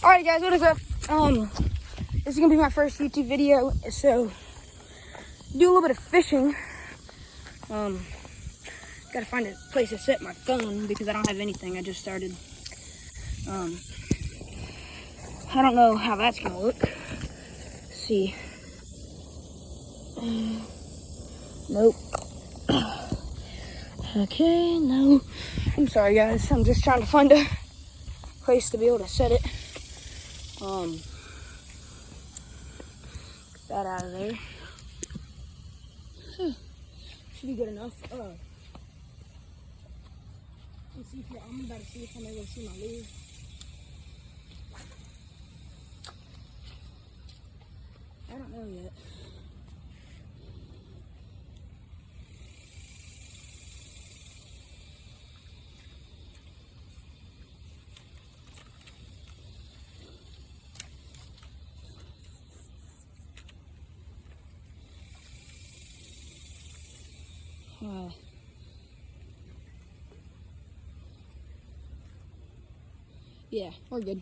Alright guys, what is up? This is gonna be my first YouTube video, so do a little bit of fishing. Gotta find a place to set my phone because I don't have anything. I just started. I don't know how that's gonna look. Let's see. Nope. Okay, no. I'm sorry guys, I'm just trying to find a place to be able to set it. Get that out of there. Should be good enough. Let's see if I'm about to see if I'm able to see my lure. I don't know yet. Yeah, we're good.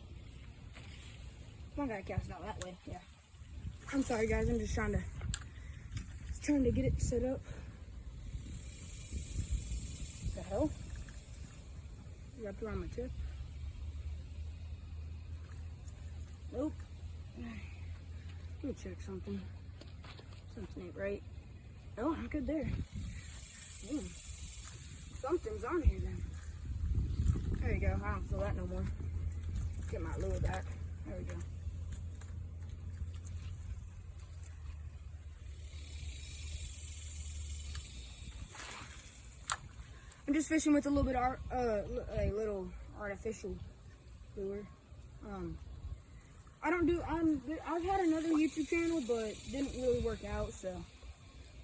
I gotta cast it out that way. Yeah. I'm sorry, guys. I'm just trying to get it set up. What the hell? Wrapped around my tip. Nope. Let me check something. Something ain't right. Oh, I'm good there. Something's on here then. There you go. I don't feel that no more. Get my lure back. There we go. I'm just fishing with a little bit of a little artificial lure. I've had another YouTube channel, but didn't really work out, so I'm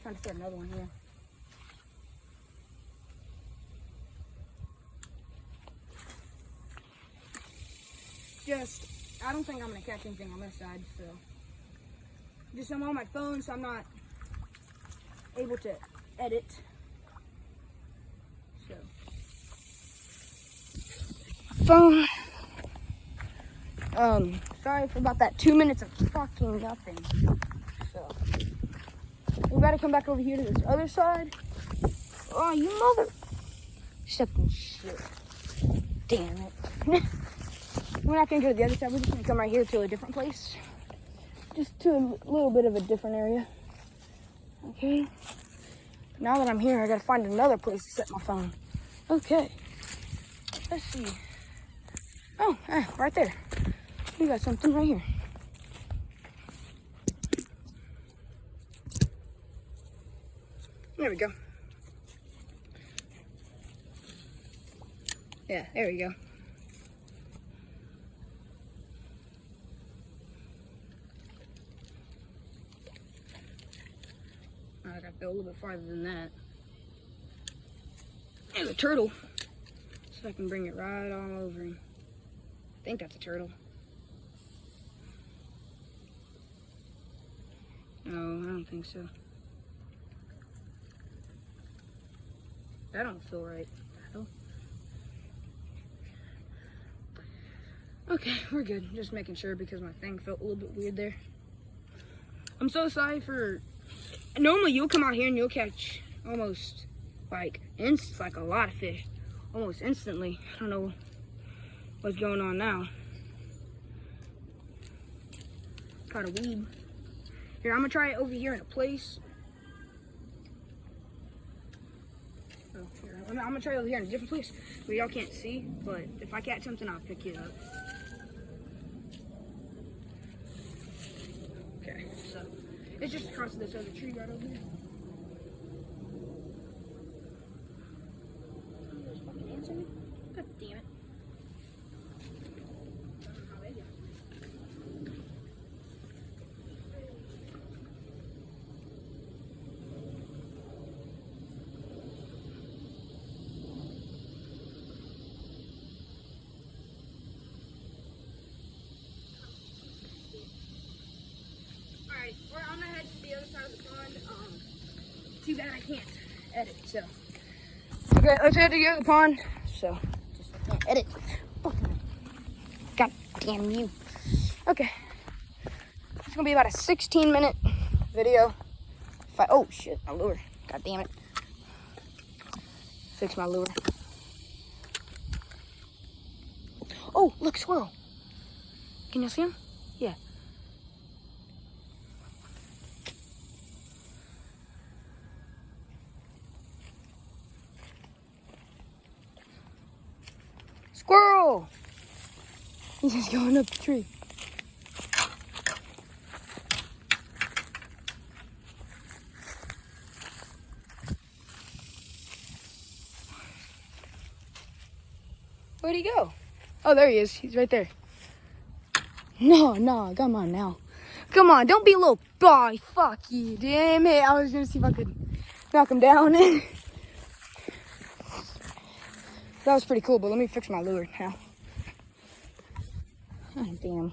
trying to start another one here. I don't think I'm gonna catch anything on this side, so I'm on my phone, so I'm not able to edit. So phone. Sorry for about that 2 minutes of fucking nothing. So we gotta come back over here to this other side. Oh, you mother! Stepping shit. Damn it. We're not gonna go to the other side. We're just gonna come right here to a different place. Just to a little bit of a different area. Okay. Now that I'm here, I gotta find another place to set my phone. Okay. Let's see. Oh, right there. We got something right here. There we go. Yeah, there we go. I gotta go a little bit farther than that. There's a turtle. So I can bring it right all over him. I think that's a turtle. No, I don't think so. That don't feel right. Okay, we're good. Just making sure because my thing felt a little bit weird there. I'm so sorry for... Normally you'll come out here and you'll catch almost like a lot of fish almost instantly. I don't know what's going on now. Caught a weed. Here, I'm gonna try it over here in a place. Oh, here, I'm gonna try it over here in a different place where y'all can't see, but if I catch something, I'll pick it up. Okay, so it's just across this other tree right over here. Fucking answer me? God damn it. Alright, I'm gonna head to the other side of the pond. Too bad I can't edit, so. Okay, let's head to the other pond. So, just can't edit. Fucking God damn you. Okay. It's gonna be about a 16-minute video. Oh shit, my lure. God damn it. Fix my lure. Oh, look, squirrel. Can you see him? Yeah. Squirrel! He's just going up the tree. Where'd he go? Oh, there he is. He's right there. No, come on now. Come on, don't be a little boy. Fuck you, damn it. I was gonna see if I could knock him down. That was pretty cool, but let me fix my lure now. Oh, damn.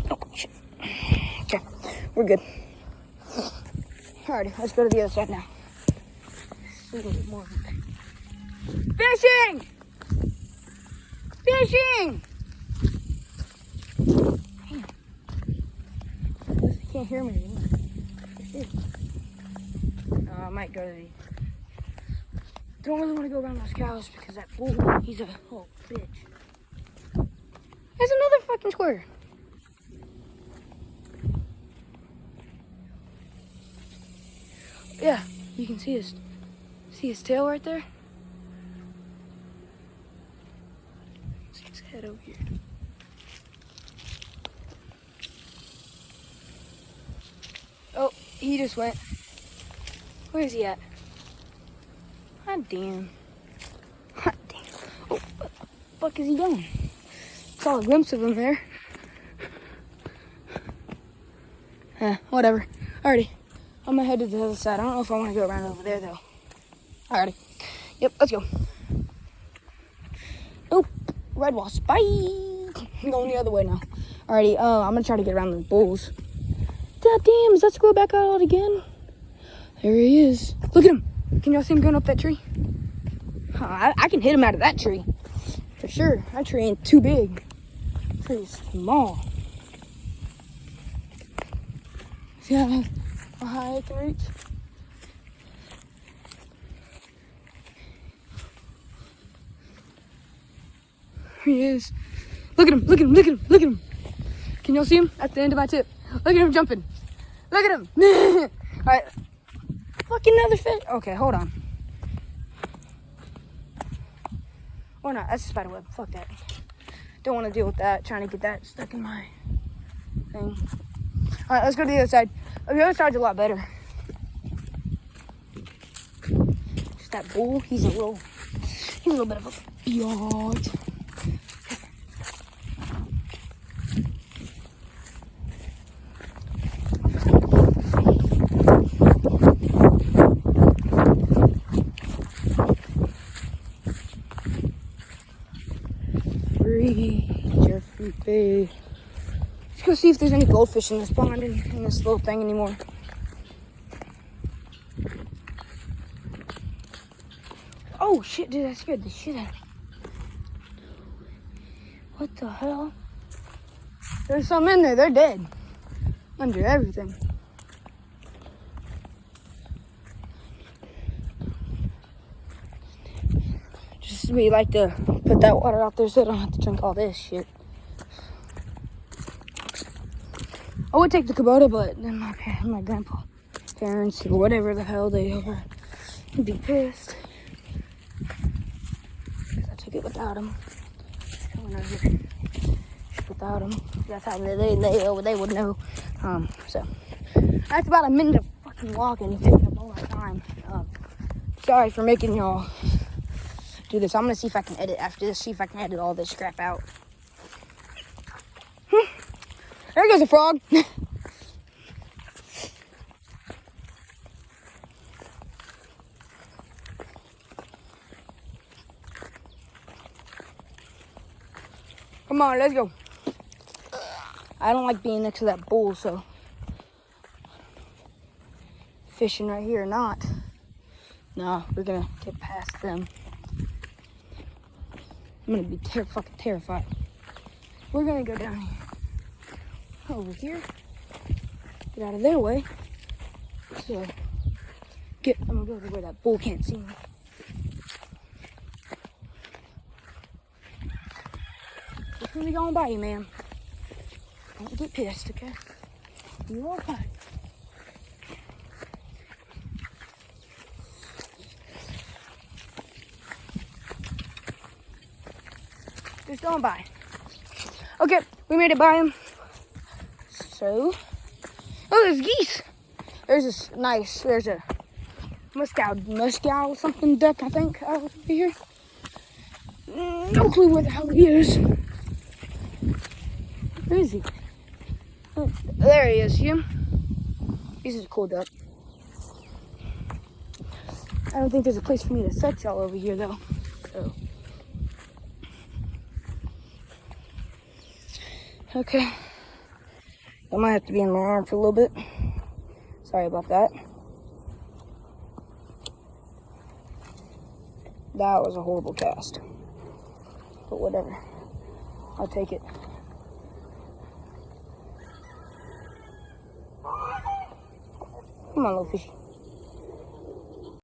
Oh, shit. Okay, we're good. Alrighty, let's go to the other side now. See a little bit more. Fishing! Fishing! Damn. You can't hear me anymore. I might go to the... Don't really want to go around those cows because that bull, he's a whole bitch. There's another fucking square. Yeah, you can see his tail right there. See his head over here. Oh, he just went. Where is he at? Hot damn. Hot damn. Oh, what the fuck is he doing? Saw a glimpse of him there. Whatever. Alrighty. I'm gonna head to the other side. I don't know if I want to go around over there though. Alrighty. Yep, let's go. Oh, red wasp. Bye. I'm going the other way now. Alrighty, I'm gonna try to get around the bulls. God damn, is that squirrel back out again? There he is. Look at him. Can y'all see him going up that tree? I can hit him out of that tree. For sure. That tree ain't too big. That tree is small. See how high I can reach? Here he is. Look at him, look at him, look at him, look at him. Can y'all see him? At the end of my tip. Look at him jumping. Look at him. Alright. Fucking another fish. Okay, hold on. Or not, that's a spider web. Fuck that. Don't want to deal with that. Trying to get that stuck in my thing. Alright, let's go to the other side. Oh, the other side's a lot better. Just that bull, he's a little bit of a biatch. Jeffrey. Let's go see if there's any goldfish in this pond in this little thing anymore. Oh shit, dude, that scared the shit out of me. What the hell? There's some in there, they're dead. Under everything. Just we like to put that water out there so I don't have to drink all this shit. I would take the Kubota, but then my grandpa, parents, or whatever the hell they are, would be pissed. I took it without him. I went over here without him. That's how they would know. So that's about a minute of fucking walking. It's taking up all our time. Sorry for making y'all do this. I'm gonna see if I can edit after this. See if I can edit all this crap out. There goes a frog. Come on, let's go. I don't like being next to that bull, so fishing right here or not. No, we're gonna get past them. I'm gonna be fucking terrified. We're gonna go down here. Over here. Get out of their way. So, I'm gonna go over where that bull can't see me. Just gonna be going by you, ma'am. Don't get pissed, okay? You are fine. Just going by. Okay, we made it by him. So, oh, there's geese. There's a Muscow something duck, I think, over here. No clue where the hell he is. Where is he? Oh, there he is, see him? This is a cool duck. I don't think there's a place for me to set y'all over here, though. So. Okay. I might have to be in my arm for a little bit. Sorry about that. That was a horrible cast. But whatever. I'll take it. Come on, little fishy.